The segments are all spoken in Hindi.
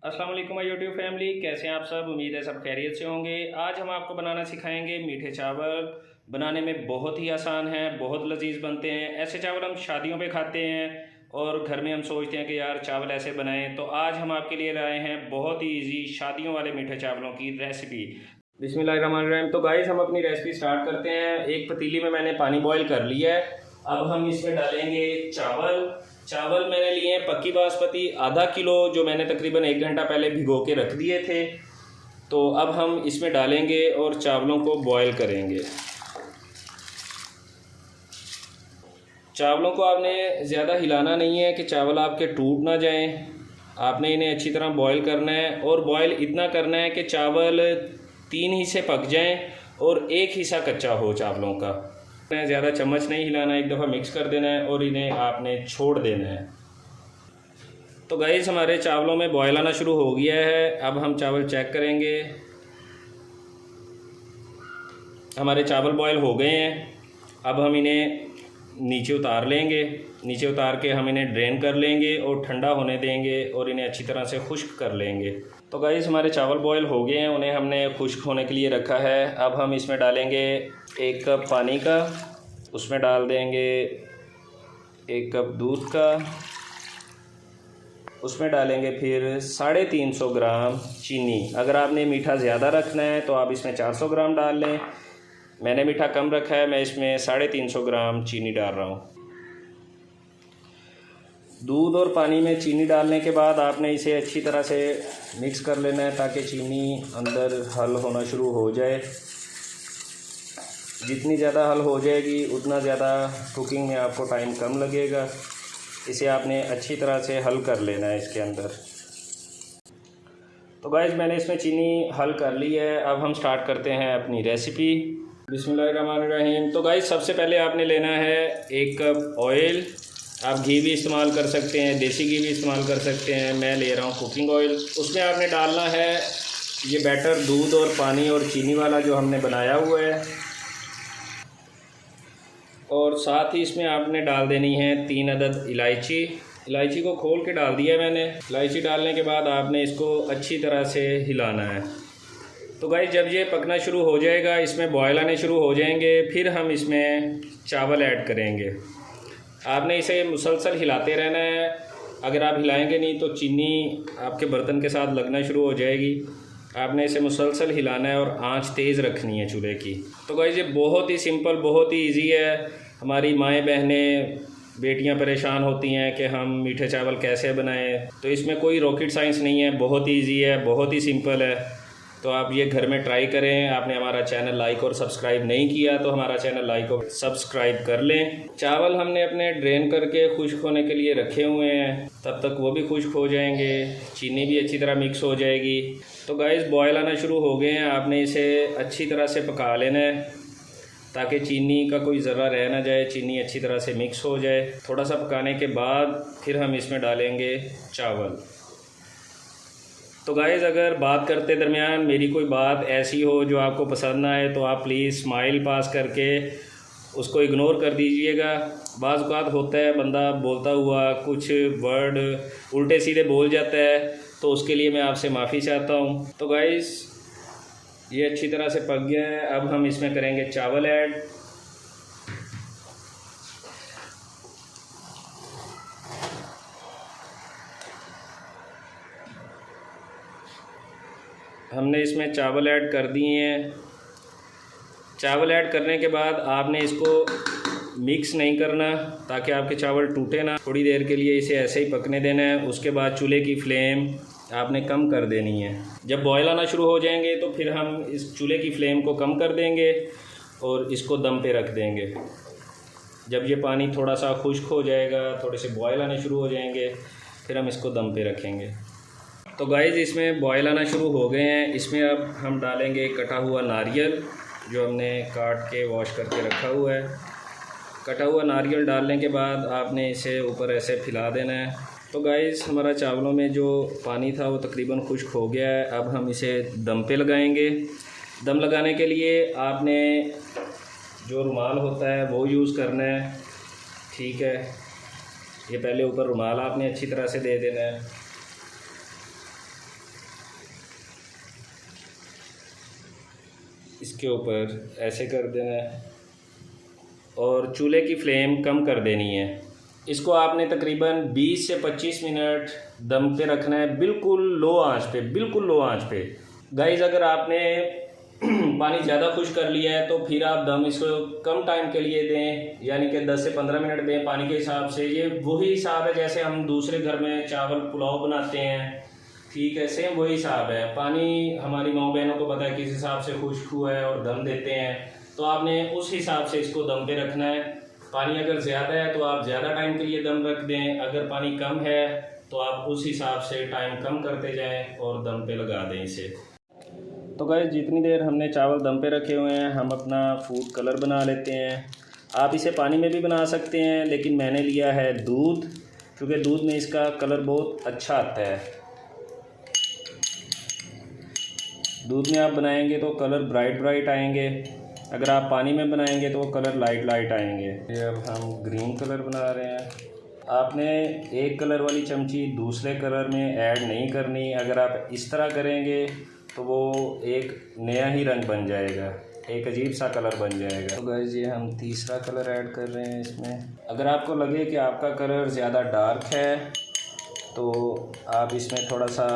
अस्सलाम वालेकुम माय यूट्यूब फैमिली, कैसे हैं आप सब। उम्मीद है सब खैरियत से होंगे। आज हम आपको बनाना सिखाएंगे मीठे चावल। बनाने में बहुत ही आसान है, बहुत लजीज बनते हैं। ऐसे चावल हम शादियों पे खाते हैं और घर में हम सोचते हैं कि यार चावल ऐसे बनाएं। तो आज हम आपके लिए लाए हैं बहुत ही इजी शादियों वाले मीठे चावलों की रेसिपी। बिस्मिल्लाहिर्रहमानिर्रहीम। तो गाइस हम अपनी रेसिपी स्टार्ट करते हैं। एक पतीली में मैंने पानी बॉयल कर लिया है। अब हम इसमें डालेंगे चावल। चावल मैंने लिए हैं पक्की बासमती आधा किलो, जो मैंने तकरीबन 1 घंटा पहले भिगो के रख दिए थे। तो अब हम इसमें डालेंगे और चावलों को बॉयल करेंगे। चावलों को आपने ज़्यादा हिलाना नहीं है कि चावल आपके टूट ना जाएं। आपने इन्हें अच्छी तरह बॉयल करना है और बॉयल इतना करना है कि चावल 3 हिस्से पक जाएं और 1 हिस्सा कच्चा हो चावलों का। ज़्यादा चम्मच नहीं हिलाना, एक दफ़ा मिक्स कर देना है और इन्हें आपने छोड़ देना है। तो गाइस हमारे चावलों में बॉयल आना शुरू हो गया है। अब हम चावल चेक करेंगे। हमारे चावल बॉयल हो गए हैं। अब हम इन्हें नीचे उतार लेंगे। नीचे उतार के हम इन्हें ड्रेन कर लेंगे और ठंडा होने देंगे और इन्हें अच्छी तरह से खुश्क कर लेंगे। तो गाइस हमारे चावल बॉयल हो गए हैं, उन्हें हमने खुश्क होने के लिए रखा है। अब हम इसमें डालेंगे 1 कप पानी का, उसमें डाल देंगे 1 कप दूध का, उसमें डालेंगे फिर 350 ग्राम चीनी। अगर आपने मीठा ज़्यादा रखना है तो आप इसमें 400 ग्राम डाल लें। मैंने मीठा कम रखा है, मैं इसमें 350 ग्राम चीनी डाल रहा हूँ। दूध और पानी में चीनी डालने के बाद आपने इसे अच्छी तरह से मिक्स कर लेना है ताकि चीनी अंदर हल होना शुरू हो जाए। जितनी ज़्यादा हल हो जाएगी उतना ज़्यादा कुकिंग में आपको टाइम कम लगेगा। इसे आपने अच्छी तरह से हल कर लेना है इसके अंदर। तो गाइस मैंने इसमें चीनी हल कर ली है। अब हम स्टार्ट करते हैं अपनी रेसिपी। बिस्मिल्लाहिर्रहमानिर्रहीम। तो गाइस सबसे पहले आपने लेना है 1 कप ऑयल। आप घी भी इस्तेमाल कर सकते हैं, देसी घी भी इस्तेमाल कर सकते हैं। मैं ले रहा हूँ कुकिंग ऑयल। उसमें आपने डालना है ये बैटर, दूध और पानी और चीनी वाला जो हमने बनाया हुआ है। और साथ ही इसमें आपने डाल देनी है 3 अदद इलायची। इलायची को खोल के डाल दिया मैंने। इलायची डालने के बाद आपने इसको अच्छी तरह से हिलाना है। तो गाइस जब ये पकना शुरू हो जाएगा, इसमें बॉयल आने शुरू हो जाएंगे, फिर हम इसमें चावल ऐड करेंगे। आपने इसे मुसलसल हिलाते रहना है। अगर आप हिलाएंगे नहीं तो चीनी आपके बर्तन के साथ लगना शुरू हो जाएगी। आपने इसे मुसलसल हिलाना है और आंच तेज़ रखनी है चूल्हे की। तो गाइस ये बहुत ही सिंपल, बहुत ही इजी है। हमारी माएँ बहनें बेटियां परेशान होती हैं कि हम मीठे चावल कैसे बनाएं, तो इसमें कोई रॉकेट साइंस नहीं है, बहुत ही ईजी है, बहुत ही सिंपल है। तो आप ये घर में ट्राई करें। आपने हमारा चैनल लाइक और सब्सक्राइब नहीं किया तो हमारा चैनल लाइक और सब्सक्राइब कर लें। चावल हमने अपने ड्रेन करके खुश्क होने के लिए रखे हुए हैं, तब तक वो भी खुश्क हो जाएंगे, चीनी भी अच्छी तरह मिक्स हो जाएगी। तो गाइस बॉयल आना शुरू हो गए हैं। आपने इसे अच्छी तरह से पका लेना है ताकि चीनी का कोई ज़र्रा रह ना जाए, चीनी अच्छी तरह से मिक्स हो जाए। थोड़ा सा पकाने के बाद फिर हम इसमें डालेंगे चावल। तो गाइज़ अगर बात करते दरमियान मेरी कोई बात ऐसी हो जो आपको पसंद ना आए तो आप प्लीज़ स्माइल पास करके उसको इग्नोर कर दीजिएगा। बाज़ औक़ात होता है बंदा बोलता हुआ कुछ वर्ड उल्टे सीधे बोल जाता है, तो उसके लिए मैं आपसे माफ़ी चाहता हूँ। तो गाइज़ ये अच्छी तरह से पक गया है। अब हम इसमें करेंगे चावल ऐड। हमने इसमें चावल ऐड कर दिए हैं। चावल ऐड करने के बाद आपने इसको मिक्स नहीं करना ताकि आपके चावल टूटे ना। थोड़ी देर के लिए इसे ऐसे ही पकने देना है। उसके बाद चूल्हे की फ्लेम आपने कम कर देनी है। जब बॉयल आना शुरू हो जाएंगे तो फिर हम इस चूल्हे की फ्लेम को कम कर देंगे और इसको दम पे रख देंगे। जब ये पानी थोड़ा सा खुश्क हो जाएगा, थोड़े से बॉयल आने शुरू हो जाएंगे, फिर हम इसको दम पे रखेंगे। तो गाइज़ इसमें बॉयल आना शुरू हो गए हैं। इसमें अब हम डालेंगे कटा हुआ नारियल जो हमने काट के वॉश करके रखा हुआ है। कटा हुआ नारियल डालने के बाद आपने इसे ऊपर ऐसे फैला देना है। तो गाइज़ हमारा चावलों में जो पानी था वो तकरीबन खुश्क हो गया है। अब हम इसे दम पे लगाएंगे। दम लगाने के लिए आपने जो रुमाल होता है वो यूज़ करना है, ठीक है। ये पहले ऊपर रुमाल आपने अच्छी तरह से दे देना है। इसके ऊपर ऐसे कर देना है और चूल्हे की फ्लेम कम कर देनी है। इसको आपने तकरीबन 20 से 25 मिनट दम पे रखना है, बिल्कुल लो आंच पे, बिल्कुल लो आंच पे। गाइस अगर आपने पानी ज़्यादा खुश कर लिया है तो फिर आप दम इसको कम टाइम के लिए दें, यानी कि 10 से 15 मिनट दें पानी के हिसाब से। ये वही हिसाब है जैसे हम दूसरे घर में चावल पुलाव बनाते हैं, ठीक है, सेम वही हिसाब है। पानी हमारी माँ बहनों को पता है किस हिसाब से खुश्क हुआ है और दम देते हैं, तो आपने उस हिसाब से इसको दम पे रखना है। पानी अगर ज़्यादा है तो आप ज़्यादा टाइम के लिए दम रख दें, अगर पानी कम है तो आप उस हिसाब से टाइम कम करते जाएं और दम पे लगा दें इसे। तो गाइस जितनी देर हमने चावल दम पे रखे हुए हैं हम अपना फूड कलर बना लेते हैं। आप इसे पानी में भी बना सकते हैं, लेकिन मैंने लिया है दूध, क्योंकि दूध में इसका कलर बहुत अच्छा आता है। दूध में आप बनाएंगे तो कलर ब्राइट ब्राइट आएंगे, अगर आप पानी में बनाएंगे तो कलर लाइट लाइट आएंगे। ये अब हम ग्रीन कलर बना रहे हैं। आपने एक कलर वाली चमची दूसरे कलर में ऐड नहीं करनी, अगर आप इस तरह करेंगे तो वो एक नया ही रंग बन जाएगा, एक अजीब सा कलर बन जाएगा। तो गाइस ये हम तीसरा कलर ऐड कर रहे हैं इसमें। अगर आपको लगे कि आपका कलर ज़्यादा डार्क है तो आप इसमें थोड़ा सा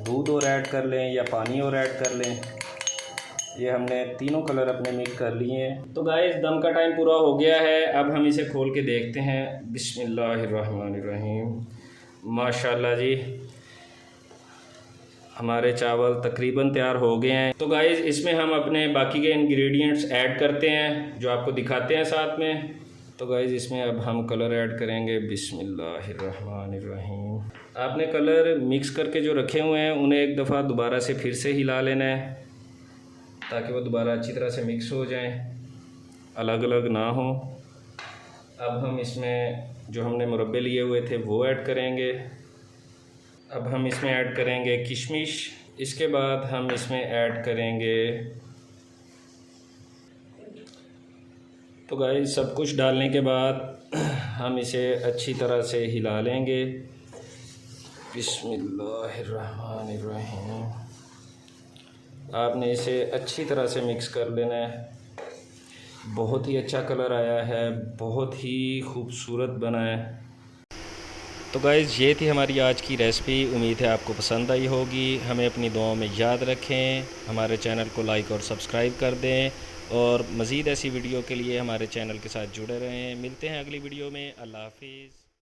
दूध और ऐड कर लें या पानी और ऐड कर लें। ये हमने तीनों कलर अपने मिक्स कर लिए हैं। तो गाइस दम का टाइम पूरा हो गया है, अब हम इसे खोल के देखते हैं। बिस्मिल्लाहिर्रहमानिर्रहीम। माशाल्लाह जी हमारे चावल तकरीबन तैयार हो गए हैं। तो गाइस इसमें हम अपने बाकी के इंग्रेडिएंट्स ऐड करते हैं जो आपको दिखाते हैं साथ में। तो गाइस इसमें अब हम कलर ऐड करेंगे। बिस्मिल्लाहिर्रहमानिर्रहीम। आपने कलर मिक्स करके जो रखे हुए हैं उन्हें एक दफ़ा दोबारा से फिर से हिला लेना है ताकि वो दोबारा अच्छी तरह से मिक्स हो जाएं, अलग अलग ना हो। अब हम इसमें जो हमने मुरब्बे लिए हुए थे वो ऐड करेंगे। अब हम इसमें ऐड करेंगे किशमिश। इसके बाद हम इसमें ऐड करेंगे, तो गाइस सब कुछ डालने के बाद हम इसे अच्छी तरह से हिला लेंगे। बिस्मिल्लाहिर्रहमानिर्रहीम। आपने इसे अच्छी तरह से मिक्स कर लेना है। बहुत ही अच्छा कलर आया है, बहुत ही खूबसूरत बना है। तो गाइज़ ये थी हमारी आज की रेसिपी, उम्मीद है आपको पसंद आई होगी। हमें अपनी दुआओं में याद रखें, हमारे चैनल को लाइक और सब्सक्राइब कर दें और मज़ीद ऐसी वीडियो के लिए हमारे चैनल के साथ जुड़े रहें। मिलते हैं अगली वीडियो में। अल्लाह हाफिज़।